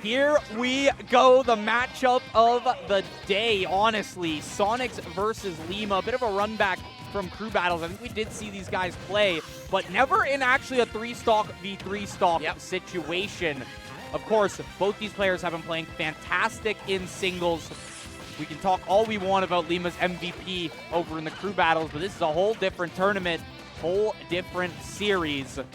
Here we go, the matchup of the day, honestly. Sonix versus Lima, a bit of a run back from crew battles. I think we did see these guys play, but never in actually a 3-stock v 3-stock situation. Of course, both these players have been playing fantastic in singles. We can talk all we want about Lima's MVP over in the crew battles, but this is a whole different tournament, whole different series. And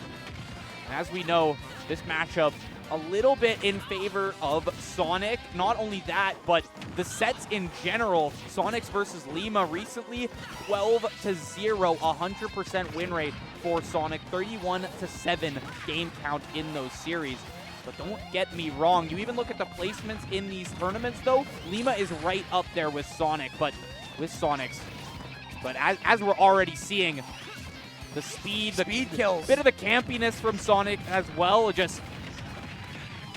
as we know, this matchup a little bit in favor of Sonix. Not only that, but the sets in general. Sonix versus Lima recently, 12-0, 100% win rate for Sonix, 31-7 game count in those series. But don't get me wrong, you even look at the placements in these tournaments though, Lima is right up there with Sonix, but as we're already seeing, the speed kills. Bit of the campiness from Sonix as well, just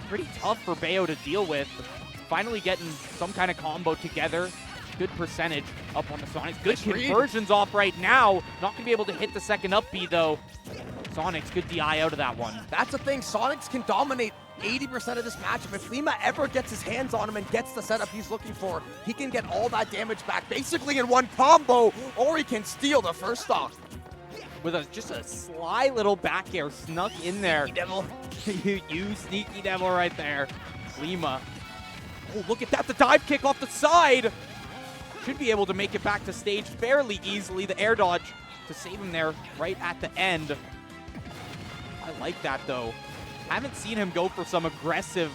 pretty tough for Bayo to deal with. Finally getting some kind of combo together. Good percentage up on the Sonix. Good conversions off right now. Not going to be able to hit the second up B though. Sonix, good DI out of that one. That's the thing. Sonix can dominate 80% of this matchup. If Lima ever gets his hands on him and gets the setup he's looking for, he can get all that damage back basically in one combo, or he can steal the first stock. With just a sly little back air snuck in there. Sneaky devil. you sneaky devil right there. Lima. Oh, look at that. The dive kick off the side. Should be able to make it back to stage fairly easily. The air dodge to save him there right at the end. I like that, though. Haven't seen him go for some aggressive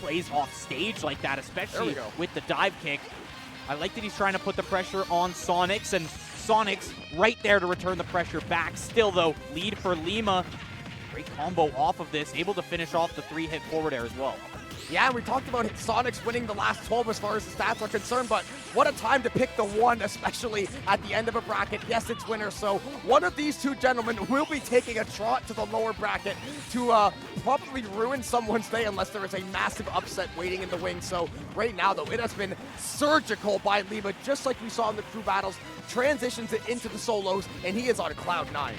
plays off stage like that, especially with the dive kick. I like that he's trying to put the pressure on Sonix, and Sonix right there to return the pressure back. Still, though, lead for Lima. Great combo off of this, able to finish off the 3-hit forward air as well. Yeah, we talked about Sonix winning the last 12 as far as the stats are concerned, but what a time to pick the one, especially at the end of a bracket. Yes, it's winter, so one of these two gentlemen will be taking a trot to the lower bracket to probably ruin someone's day unless there is a massive upset waiting in the wings. So right now, though, it has been surgical by Lima, just like we saw in the crew battles, transitions it into the solos, and he is on cloud 9.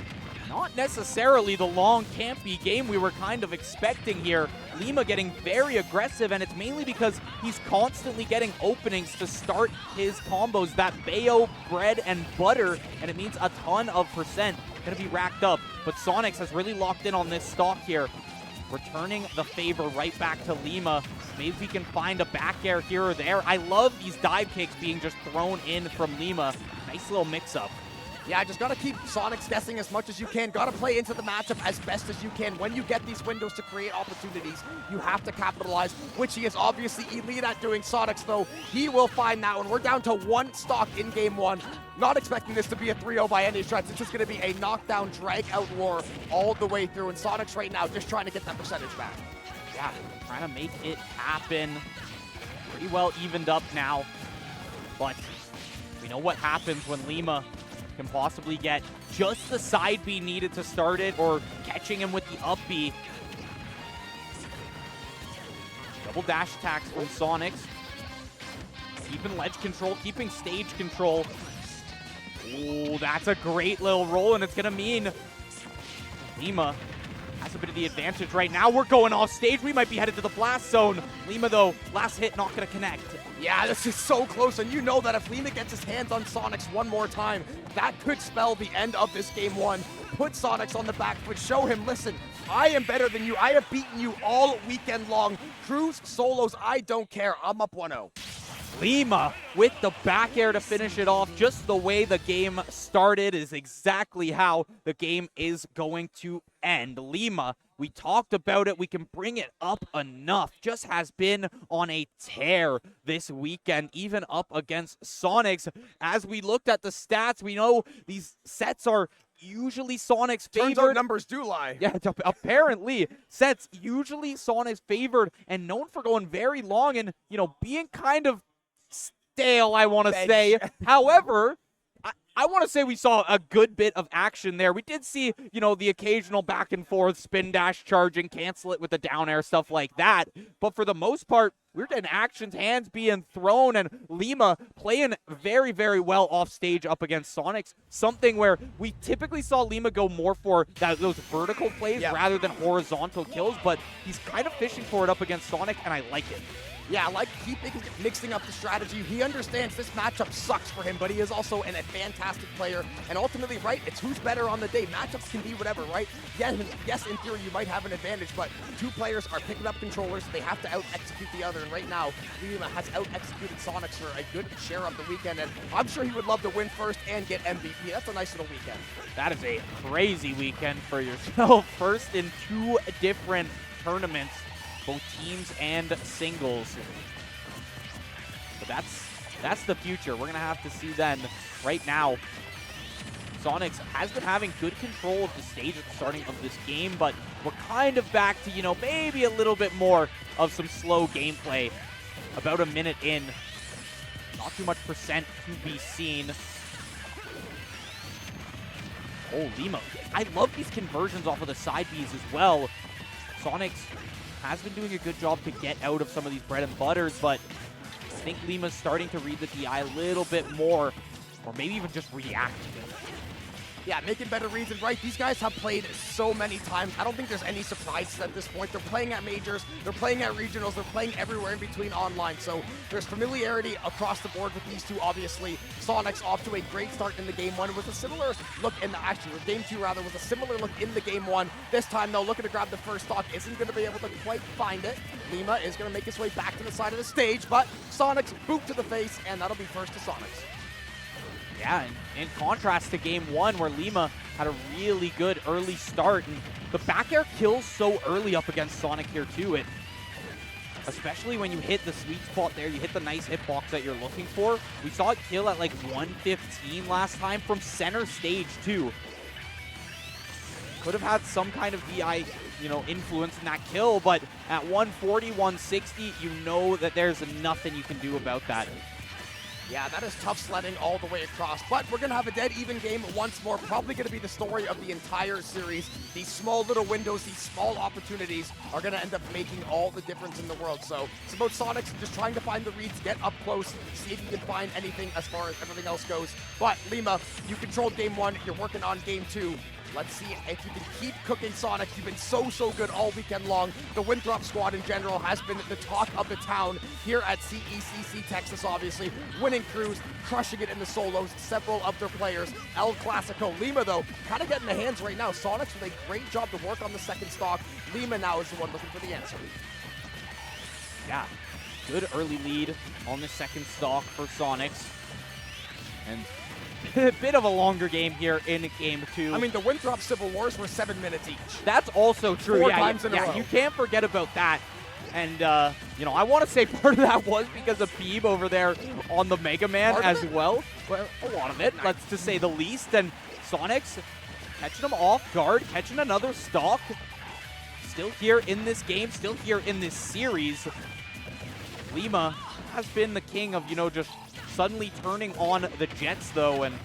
Not necessarily the long campy game we were kind of expecting here. Lima getting very aggressive, and it's mainly because he's constantly getting openings to start his combos. That Bayo bread and butter, and it means a ton of percent going to be racked up. But Sonix has really locked in on this stock here, returning the favor right back to Lima. Maybe we can find a back air here or there. I love these dive kicks being just thrown in from Lima. Nice little mix-up. Yeah, just gotta keep Sonix guessing as much as you can. Gotta play into the matchup as best as you can. When you get these windows to create opportunities, you have to capitalize, which he is obviously elite at doing. Sonix, though, he will find that one. We're down to one stock in game one. Not expecting this to be a 3-0 by any stretch. It's just gonna be a knockdown, drag-out war all the way through. And Sonix right now just trying to get that percentage back. Yeah, trying to make it happen. Pretty well evened up now. But we know what happens when Lima can possibly get just the side B needed to start it, or catching him with the up B. Double dash attacks from Sonix. Keeping ledge control, keeping stage control. Oh, that's a great little roll, and it's going to mean Lima has a bit of the advantage right now. We're going off stage. We might be headed to the blast zone. Lima, though, last hit not going to connect. Yeah, this is so close, and you know that if Lima gets his hands on Sonix one more time, that could spell the end of this game one. Put Sonix on the back foot, show him, listen, I am better than you. I have beaten you all weekend long. Crews, solos, I don't care. I'm up 1-0. Lima with the back air to finish it off. Just the way the game started is exactly how the game is going to end. Lima, we talked about it. We can bring it up enough. Just has been on a tear this weekend, even up against Sonix. As we looked at the stats, we know these sets are usually Sonix favored. Turns out numbers do lie. Yeah, apparently sets usually Sonix favored and known for going very long and, you know, being kind of stale, I want to say. However, I want to say we saw a good bit of action there. We did see, you know, the occasional back and forth, spin dash charging, cancel it with the down air, stuff like that. But for the most part, we're getting actions, hands being thrown, and Lima playing very, very well off stage up against Sonix. Something where we typically saw Lima go more for those vertical plays rather than horizontal kills, but he's kind of fishing for it up against Sonic, and I like it. Yeah, I like keep mixing up the strategy. He understands this matchup sucks for him, but he is also a fantastic player. And ultimately, right, it's who's better on the day. Matchups can be whatever, right? Yes, in theory, you might have an advantage, but two players are picking up controllers. They have to out-execute the other. And right now, Lima has out-executed Sonix for a good share of the weekend. And I'm sure he would love to win first and get MVP. That's a nice little weekend. That is a crazy weekend for yourself. First in 2 different tournaments, both teams and singles. But that's the future. We're gonna have to see then. Right now, Sonix has been having good control of the stage at the starting of this game, but we're kind of back to, you know, maybe a little bit more of some slow gameplay. About a minute in. Not too much percent to be seen. Oh, Lima. I love these conversions off of the side Bs as well. Sonix has been doing a good job to get out of some of these bread and butters, but I think Lima's starting to read the DI a little bit more, or maybe even just react. Yeah, making better reads and right. These guys have played so many times. I don't think there's any surprises at this point. They're playing at majors, they're playing at regionals, they're playing everywhere in between online. So there's familiarity across the board with these two, obviously. Sonix off to a great start in the game 1 with a similar look in the, actually, with game 2 rather, with a similar look in the game 1. This time though, looking to grab the first stock, isn't going to be able to quite find it. Lima is going to make his way back to the side of the stage, but Sonix boot to the face, and that'll be first to Sonix. Yeah, and in contrast to game 1 where Lima had a really good early start, and the back air kills so early up against Sonic here too. Especially when you hit the sweet spot there, you hit the nice hitbox that you're looking for. We saw it kill at like 115 last time from center stage too. Could have had some kind of DI, you know, influence in that kill, but at 140, 160, you know that there's nothing you can do about that. Yeah, that is tough sledding all the way across, but we're going to have a dead even game once more. Probably going to be the story of the entire series. These small little windows, these small opportunities are going to end up making all the difference in the world. So it's about Sonix just trying to find the reads, get up close, see if you can find anything as far as everything else goes. But Lima, you controlled game 1, you're working on game 2. Let's see if you can keep cooking Sonix. You've been so good all weekend long. The Winthrop squad in general has been the talk of the town here at CECC Texas, obviously. Winning crews, crushing it in the solos, several of their players. El Clasico. Lima, though, kind of getting the hands right now. Sonix with a great job to work on the second stock. Lima now is the one looking for the answer. Yeah, good early lead on the second stock for Sonix. And a bit of a longer game here in game 2. I mean, the Winthrop Civil Wars were 7 minutes each. That's also true. 4 times in a row. You can't forget about that. And, you know, I want to say part of that was because of Beeb over there on the Mega Man as well. Well, a lot of it, let's to say the least. And Sonix catching him off guard, catching another stock. Still here in this game, still here in this series. Lima has been the king of, you know, just suddenly turning on the Jets, though, and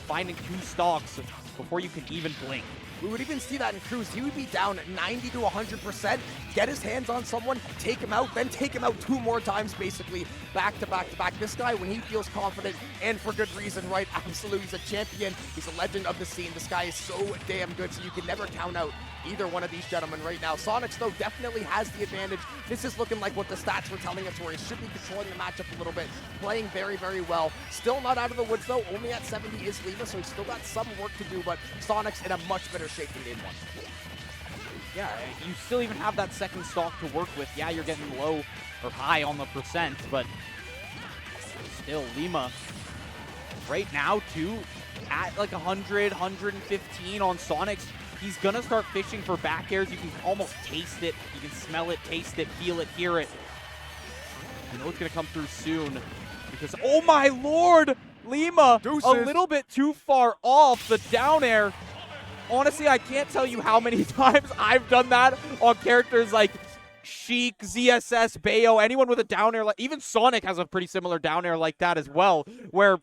finding 2 stocks before you can even blink. We would even see that in Cruz. He would be down 90 to 100%, get his hands on someone, take him out, then take him out 2 more times, basically, back to back to back. This guy, when he feels confident, and for good reason, right? Absolutely, he's a champion. He's a legend of the scene. This guy is so damn good, so you can never count out either one of these gentlemen right now. Sonix, though, definitely has the advantage. This is looking like what the stats were telling us, where he should be controlling the matchup a little bit, playing very, very well. Still not out of the woods, though. Only at 70 is Lima, so he's still got some work to do, but Sonix in a much better shape than game 1. Yeah, you still even have that second stock to work with. Yeah, you're getting low or high on the percent, but still, Lima right now, too, at like 100, 115 on Sonix. He's going to start fishing for back airs. You can almost taste it. You can smell it, taste it, feel it, hear it. You know it's going to come through soon because, oh my lord, Lima, Deuces. A little bit too far off the down air. Honestly, I can't tell you how many times I've done that on characters like Sheik, ZSS, Bayo, anyone with a down air. Even Sonic has a pretty similar down air like that as well, where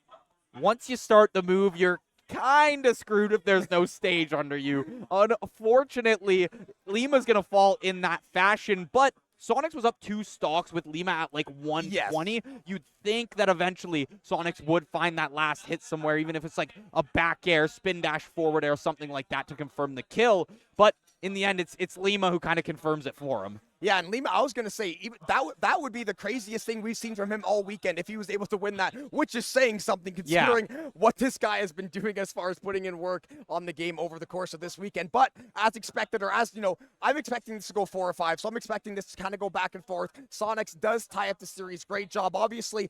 once you start the move, you're kind of screwed if there's no stage under you. Unfortunately, Lima's going to fall in that fashion, but Sonix was up 2 stocks with Lima at like 120. Yes. You'd think that eventually Sonix would find that last hit somewhere, even if it's like a back air, spin dash forward air, something like that to confirm the kill. But in the end, it's Lima who kind of confirms it for him. Yeah, and Lima, I was going to say, even that would be the craziest thing we've seen from him all weekend if he was able to win that, which is saying something considering what this guy has been doing as far as putting in work on the game over the course of this weekend. But as expected, or as, you know, I'm expecting this to go 4 or 5, so I'm expecting this to kind of go back and forth. Sonix does tie up the series. Great job. Obviously,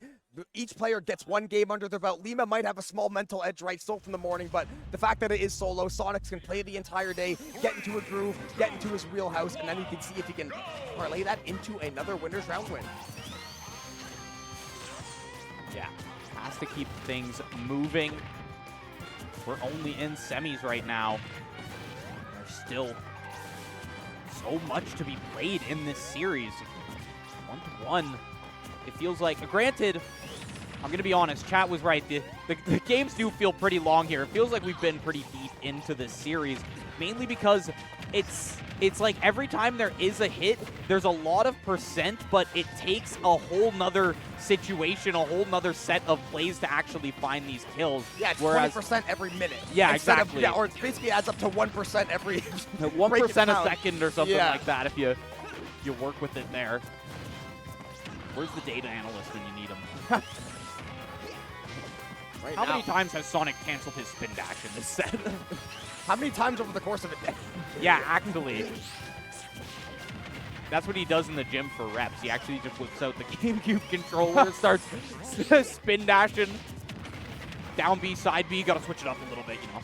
each player gets 1 game under their belt. Lima might have a small mental edge right still from the morning, but the fact that it is solo, Sonix can play the entire day, get into a groove, get into his wheelhouse, and then he can see if he can parlay that into another winner's round win. Yeah, has to keep things moving. We're only in semis right now. There's still so much to be played in this series. 1-1. It feels like, granted, I'm going to be honest, chat was right. The games do feel pretty long here. It feels like we've been pretty deep into this series, mainly because it's like every time there is a hit, there's a lot of percent, but it takes a whole nother situation, a whole nother set of plays to actually find these kills. Yeah, it's 20% every minute. Yeah, exactly. Or it basically adds up to 1% every 1% a second or something like that if you work with it there. Where's the data analyst when you need him? How many times has Sonic canceled his spin dash in this set? How many times over the course of a day? Yeah, actually. That's what he does in the gym for reps. He actually just whips out the GameCube controller, starts spin dashing. Down B, side B, gotta switch it up a little bit, you know.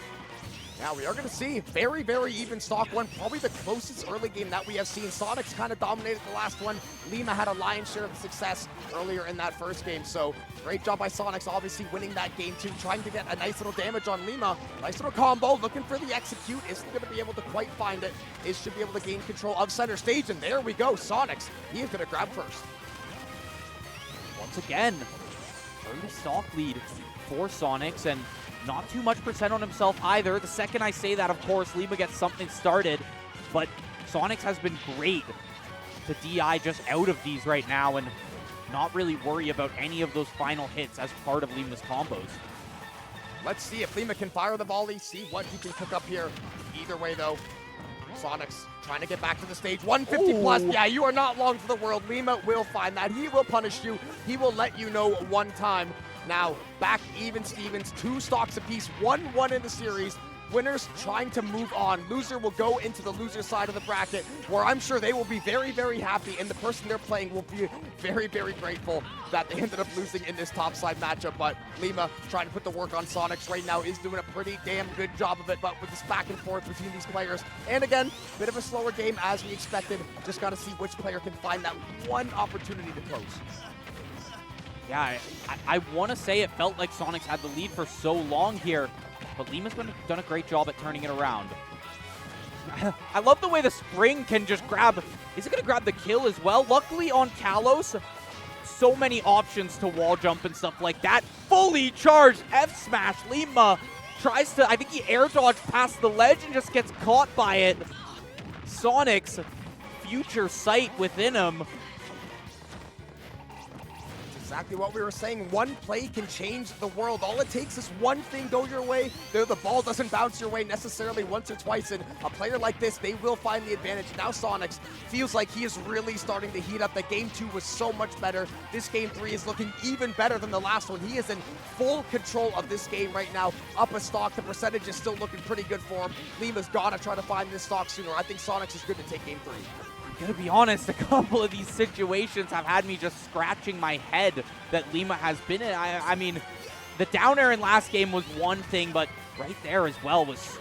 Now we are going to see very, very even stock one. Probably the closest early game that we have seen. Sonix kind of dominated the last one. Lima had a lion's share of the success earlier in that first game. So great job by Sonix, obviously winning that game too. Trying to get a nice little damage on Lima. Nice little combo, looking for the execute. Isn't going to be able to quite find it. Should be able to gain control of center stage. And there we go, Sonix. He is going to grab first. Once again, early stock lead for Sonix, and not too much percent on himself either. The second I say that, of course, Lima gets something started, but Sonix has been great to DI just out of these right now and not really worry about any of those final hits as part of Lima's combos. Let's see if Lima can fire the volley, see what he can cook up here. Either way, though, Sonix trying to get back to the stage. 150 plus. Yeah, you are not long for the world. Lima will find that. He will punish you. He will let you know one time. Now, back even Stevens, 2 stocks apiece, 1-1 in the series. Winners trying to move on. Loser will go into the loser side of the bracket, where I'm sure they will be very, very happy, and the person they're playing will be very, very grateful that they ended up losing in this topside matchup. But Lima trying to put the work on Sonix right now is doing a pretty damn good job of it, but with this back and forth between these players. And again, bit of a slower game as we expected. Just got to see which player can find that one opportunity to close. Yeah, I want to say it felt like Sonix had the lead for so long here, but Lima's done a great job at turning it around. I love the way the spring can just grab. Is it going to grab the kill as well? Luckily on Kalos, so many options to wall jump and stuff like that. Fully charged F smash. Lima tries to, I think he air dodged past the ledge and just gets caught by it. Sonix, future sight within him. Exactly what we were saying. One play can change the world. All it takes is one thing go your way. The ball doesn't bounce your way necessarily once or twice, and a player like this, they will find the advantage. Now Sonix feels like he is really starting to heat up. The game 2 was so much better. This game 3 is looking even better than the last one. He is in full control of this game right now. Up a stock, the percentage is still looking pretty good for him. Lima's got to try to find this stock sooner. I think Sonix is good to take game 3. Gotta be honest, a couple of these situations have had me just scratching my head that Lima has been in. I mean, the down air in last game was one thing, but right there as well was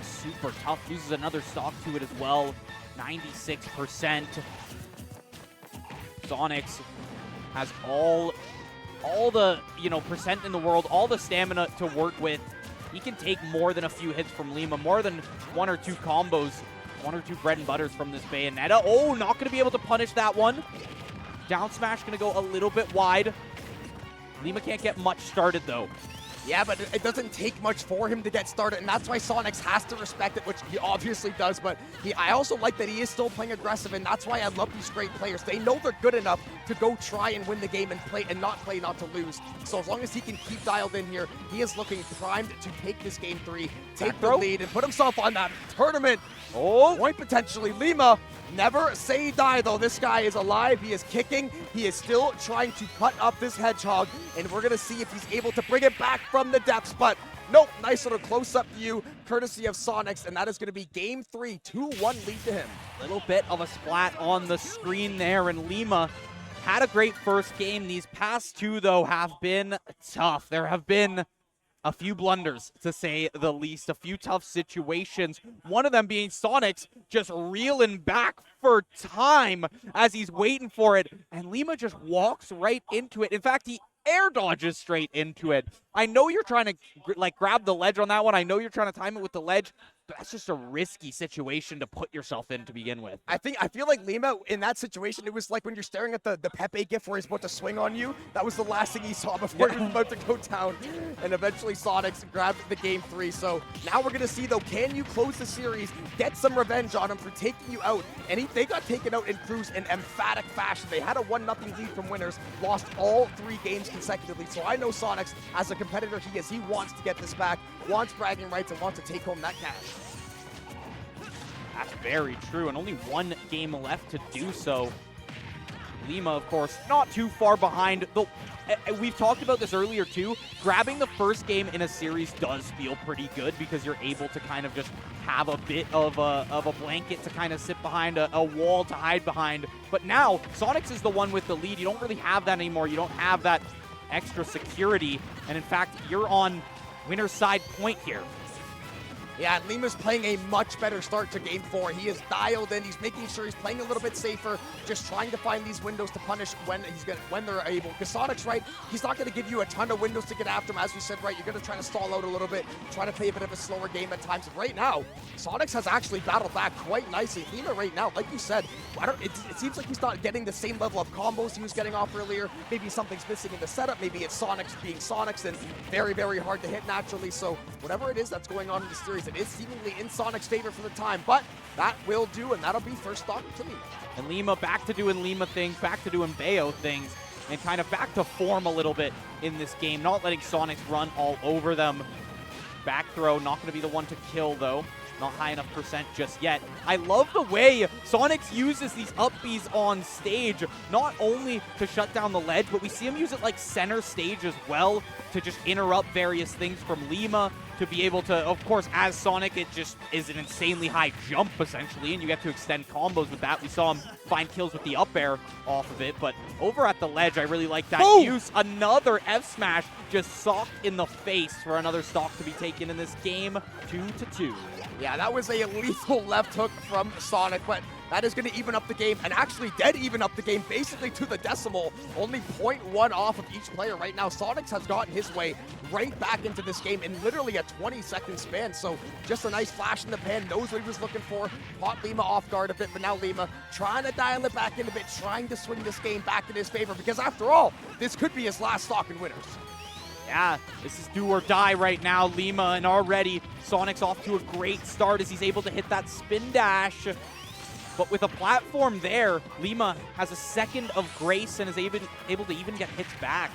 super tough. Uses another stock to it as well, 96%. Sonix has all the, you know, percent in the world, all the stamina to work with. He can take more than a few hits from Lima, more than 1 or 2 combos. 1 or 2 bread and butters from this Bayonetta. Oh, not going to be able to punish that one. Down smash going to go a little bit wide. Lima can't get much started, though. Yeah, but it doesn't take much for him to get started, and that's why Sonix has to respect it, which he obviously does, but I also like that he is still playing aggressive, and that's why I love these great players. They know they're good enough to go try and win the game and play not to lose. So as long as he can keep dialed in here, he is looking primed to take this game 3, take the lead, and put himself on that tournament point potentially. Lima, never say die though. This guy is alive, he is kicking, he is still trying to cut up this hedgehog, and we're gonna see if he's able to bring it back from the depths, but nope, nice little close-up view, courtesy of Sonix, and that is going to be game 3, 2-1 lead to him. Little bit of a splat on the screen there, and Lima had a great first game. These past 2, though, have been tough. There have been a few blunders, to say the least, a few tough situations. One of them being Sonix just reeling back for time as he's waiting for it, and Lima just walks right into it. In fact, he air dodges straight into it. I know you're trying to grab the ledge on that one. I know you're trying to time it with the ledge, but that's just a risky situation to put yourself in to begin with. I feel like Lima, in that situation, it was like when you're staring at the Pepe gif where he's about to swing on you. That was the last thing he saw before he was about to go down. And eventually Sonix grabbed the game 3. So now we're going to see, though, can you close the series, get some revenge on him for taking you out? And they got taken out in Cruz in emphatic fashion. They had a 1-0 lead from winners, lost all 3 games consecutively. So I know Sonix, as a competitor he wants to get this back, wants bragging rights, and wants to take home that cash. That's very true, and only 1 game left to do so. Lima, of course, not too far behind. Though we've talked about this earlier too. Grabbing the first game in a series does feel pretty good because you're able to kind of just have a bit of a blanket to kind of sit behind, a wall to hide behind. But now, Sonix is the one with the lead. You don't really have that anymore. You don't have that extra security, and in fact, you're on winner's side point here. Yeah, Lima's playing a much better start to game 4. He is dialed in. He's making sure he's playing a little bit safer, just trying to find these windows to punish when they're able. Because Sonix, right, he's not going to give you a ton of windows to get after him. As we said, right, you're going to try to stall out a little bit, try to play a bit of a slower game at times. And right now, Sonix has actually battled back quite nicely. Lima right now, like you said, it seems like he's not getting the same level of combos he was getting off earlier. Maybe something's missing in the setup. Maybe it's Sonix being Sonix and very, very hard to hit naturally. So whatever it is that's going on in the series, it is seemingly in Sonic's favor for the time, but that will do, and that'll be first stock to Lima. And Lima back to doing Lima things, back to doing Bayo things, and kind of back to form a little bit in this game, not letting Sonix run all over them. Back throw, not going to be the one to kill, though. Not high enough percent just yet. I love the way Sonix uses these up Bs on stage, not only to shut down the ledge, but we see him use it like center stage as well to just interrupt various things from Lima, to be able to, of course, as Sonic, it just is an insanely high jump, essentially, and you get to extend combos with that. We saw him find kills with the up air off of it, but over at the ledge, I really like that use. Another F smash just socked in the face for another stock to be taken in this game, 2-2. Yeah, that was a lethal left hook from Sonic, but that is going to even up the game, and actually dead even up the game, basically to the decimal. Only 0.1 off of each player right now. Sonix has gotten his way right back into this game in literally a 20-second span, so just a nice flash in the pan, knows what he was looking for, caught Lima off guard a bit, but now Lima trying to dial it back in a bit, trying to swing this game back in his favor, because after all, this could be his last stock in winners. Yeah, this is do or die right now, Lima, and already Sonic's off to a great start as he's able to hit that spin dash. But with a platform there, Lima has a second of grace and is able to even get hits back.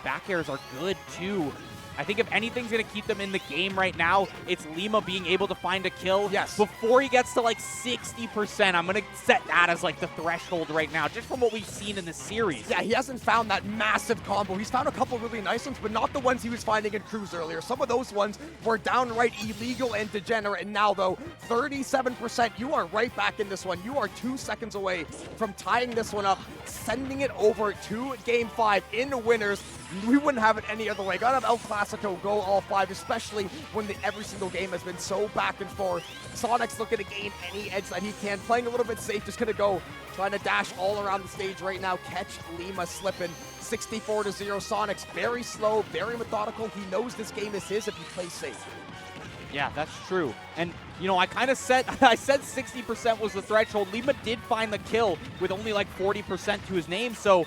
Back airs are good, too. I think if anything's going to keep them in the game right now, it's Lima being able to find a kill before he gets to like 60%. I'm going to set that as like the threshold right now, just from what we've seen in the series. Yeah, he hasn't found that massive combo. He's found a couple really nice ones, but not the ones he was finding in Cruz earlier. Some of those ones were downright illegal and degenerate. And now, though, 37%. You are right back in this one. You are 2 seconds away from tying this one up, sending it over to Game 5 in winners. We wouldn't have it any other way. Gotta have El Clasico go all 5, especially when every single game has been so back and forth. Sonic's looking to gain any edge that he can, playing a little bit safe, just gonna go, trying to dash all around the stage right now, catch Lima slipping. 64-0. Sonic's very slow, very methodical. He knows this game is his if he plays safe. Yeah, that's true. And, you know, I kind of said, I said 60% was the threshold. Lima did find the kill with only like 40% to his name, so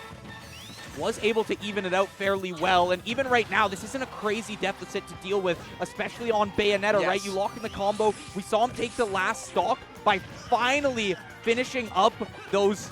was able to even it out fairly well. And even right now, this isn't a crazy deficit to deal with, especially on Bayonetta, right? You lock in the combo. We saw him take the last stock by finally finishing up those,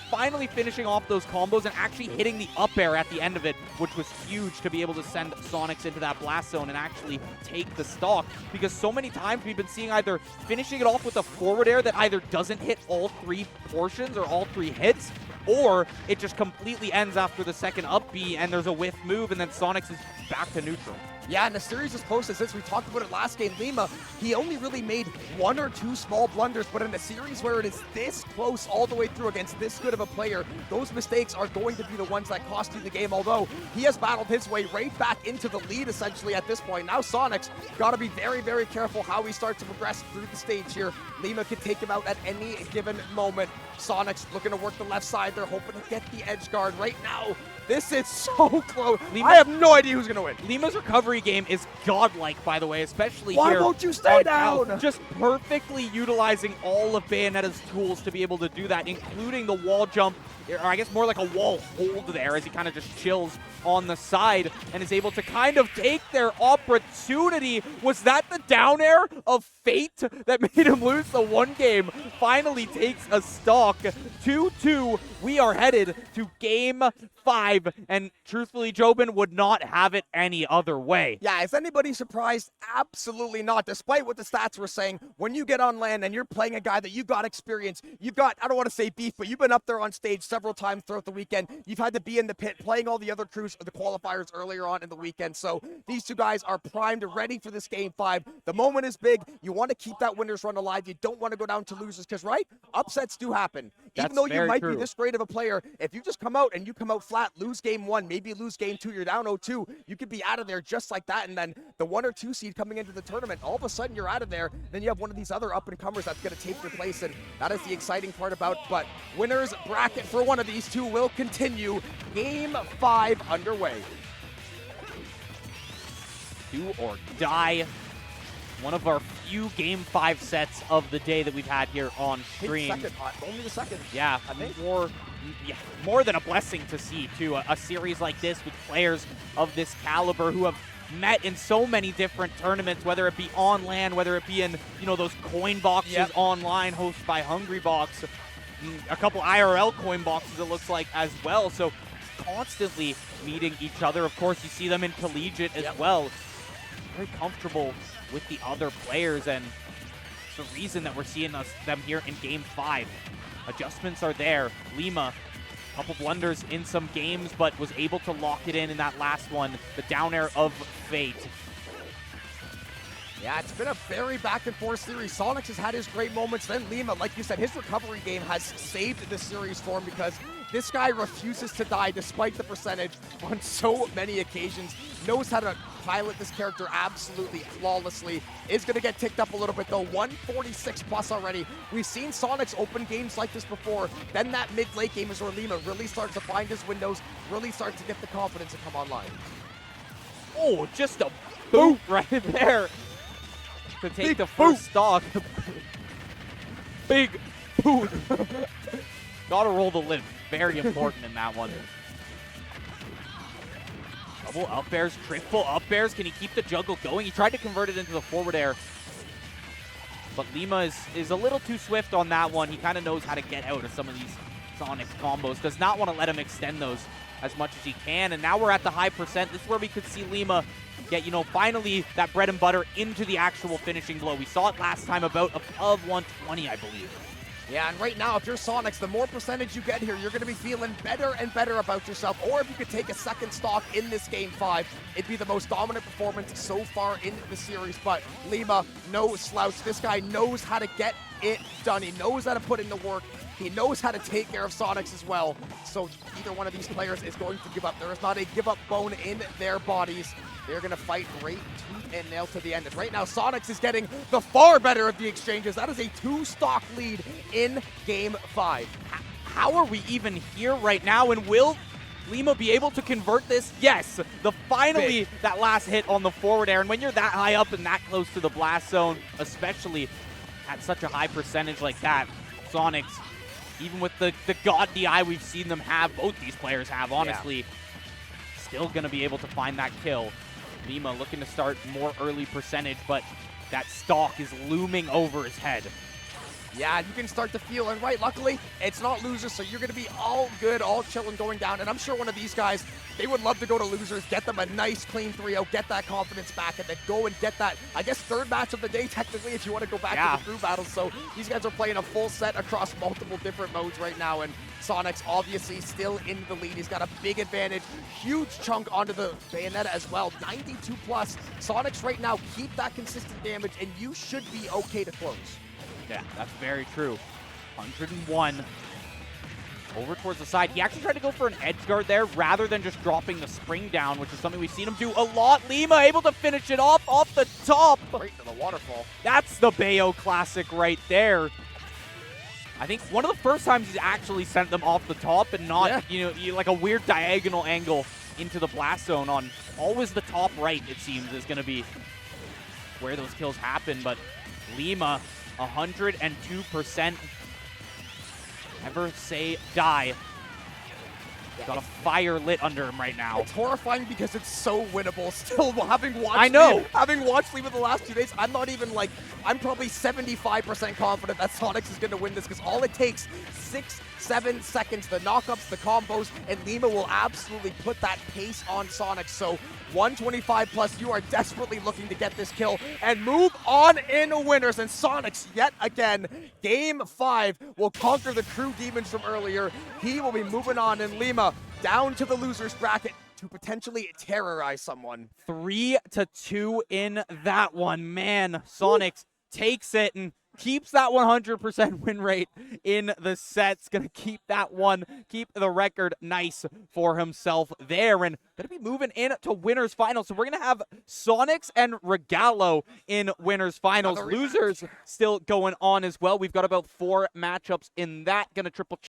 finally finishing off those combos and actually hitting the up air at the end of it, which was huge to be able to send Sonix into that blast zone and actually take the stock. Because so many times we've been seeing either finishing it off with a forward air that either doesn't hit all 3 portions or all 3 hits, or it just completely ends after the second up B and there's a whiff move and then Sonix is back to neutral. Yeah, and the series is close as this. We talked about it last game. Lima, he only really made 1 or 2 small blunders, but in a series where it is this close all the way through against this good of a player, those mistakes are going to be the ones that cost you the game, although he has battled his way right back into the lead essentially at this point. Now Sonix got to be very, very careful how he starts to progress through the stage here. Lima can take him out at any given moment. Sonix looking to work the left side. They're hoping to get the edge guard right now. This is so close. I have no idea who's going to win. Lima's recovery game is godlike, by the way, especially Why here. Why won't you stay down? Just perfectly utilizing all of Bayonetta's tools to be able to do that, including the wall jump, or I guess more like a wall hold there as he kind of just chills on the side and is able to kind of take their opportunity. Was that the down air of fate that made him lose the one game? Finally takes a stock. 2-2. We are headed to game 5, and truthfully, Jobin would not have it any other way. Yeah, is anybody surprised? Absolutely not. Despite what the stats were saying, when you get on land and you're playing a guy that you got experience, you've got, I don't want to say beef, but you've been up there on stage several times throughout the weekend. You've had to be in the pit playing all the other crews or the qualifiers earlier on in the weekend. So these two guys are primed, ready for this game 5. The moment is big. You want to keep that winner's run alive. You don't want to go down to losers because, right, upsets do happen. Even though you might be this great of a player, if you just come out and you come out flat, lose game 1, maybe lose game 2, you're down 0-2, you could be out of there just like that. And then the 1 or 2 seed coming into the tournament, all of a sudden you're out of there. Then you have one of these other up-and-comers that's going to take your place, and that is the exciting part about. But winners bracket for one of these two will continue. Game 5 underway. Do or die. One of our few game 5 sets of the day that we've had here on stream. Only the second. Yeah, I mean, more than a blessing to see, too. A series like this with players of this caliber who have met in so many different tournaments, whether it be on land, whether it be in, those coin boxes online hosted by Hungrybox, a couple IRL coin boxes it looks like as well. So constantly meeting each other. Of course, you see them in collegiate as well. Very comfortable with the other players, and it's the reason that we're seeing them here in game 5. Adjustments are there. Lima, a couple blunders in some games, but was able to lock it in that last one. The down air of fate. Yeah, it's been a very back-and-forth series. Sonix has had his great moments. Then Lima, like you said, his recovery game has saved the series for him because this guy refuses to die despite the percentage on so many occasions. Knows how to pilot this character absolutely flawlessly. Is going to get ticked up a little bit, though. 146 plus already. We've seen Sonix open games like this before. Then that mid-late game is where Lima really starts to find his windows, really starts to get the confidence to come online. Oh, just a boot right there to take the first stock. Big boot. Gotta roll the limb. Very important in that one. Double up airs, triple up airs. Can he keep the juggle going? He tried to convert it into the forward air, but Lima is a little too swift on that one. He kind of knows how to get out of some of these Sonix combos. Does not want to let him extend those as much as he can. And now we're at the high percent. This is where we could see Lima get, finally that bread and butter into the actual finishing blow. We saw it last time about above 120, I believe. Yeah, and right now, if you're Sonix, the more percentage you get here, you're going to be feeling better and better about yourself. Or if you could take a second stock in this game 5, it'd be the most dominant performance so far in the series. But Lima, no slouch. This guy knows how to get it done. He knows how to put in the work. He knows how to take care of Sonix as well. So either one of these players is going to give up. There is not a give-up bone in their bodies. They're going to fight right tooth and nail to the end. And right now, Sonix is getting the far better of the exchanges. That is a 2-stock lead in game 5. How are we even here right now? And will Lima be able to convert this? Yes. Finally, that last hit on the forward air. And when you're that high up and that close to the blast zone, especially at such a high percentage like that, Sonix even with the god DI we've seen them have, both these players have, honestly, still going to be able to find that kill. Lima looking to start more early percentage, but that stalk is looming over his head. Yeah, you can start to feel it, right? Luckily, it's not losers, so you're going to be all good, all chilling going down. And I'm sure one of these guys, they would love to go to losers, get them a nice, clean 3-0, get that confidence back, and then go and get that, I guess, third match of the day, technically, if you want to go back to the crew battles. So these guys are playing a full set across multiple different modes right now, and Sonix obviously still in the lead. He's got a big advantage, huge chunk onto the Bayonetta as well, 92 plus. Sonix right now, keep that consistent damage, and you should be okay to close. Yeah, that's very true. 101 over towards the side. He actually tried to go for an edge guard there rather than just dropping the spring down, which is something we've seen him do a lot. Lima able to finish it off the top. Right to the waterfall. That's the Bayo classic right there. I think one of the first times he's actually sent them off the top and not, like a weird diagonal angle into the blast zone on always the top right, it seems, is going to be where those kills happen. But Lima, 102%. Never say die. Got a fire lit under him right now. It's horrifying because it's so winnable. Still, having watched having watched Lima the last 2 days, I'm not even like, I'm probably 75% confident that Sonix is going to win this, because all it takes 6-7 seconds, the knockups, the combos, and Lima will absolutely put that pace on Sonix. So 125 plus, you are desperately looking to get this kill and move on in winners. And Sonix, yet again, game 5 will conquer the crew demons from earlier. He will be moving on, in Lima down to the losers bracket to potentially terrorize someone. 3-2 in that one. Man, Sonix takes it and keeps that 100% win rate in the sets. Gonna keep that one, keep the record nice for himself there, and gonna be moving into winners finals. So we're gonna have Sonix and Regalo in winners finals. Losers still going on as well. We've got about 4 matchups in that. Gonna triple check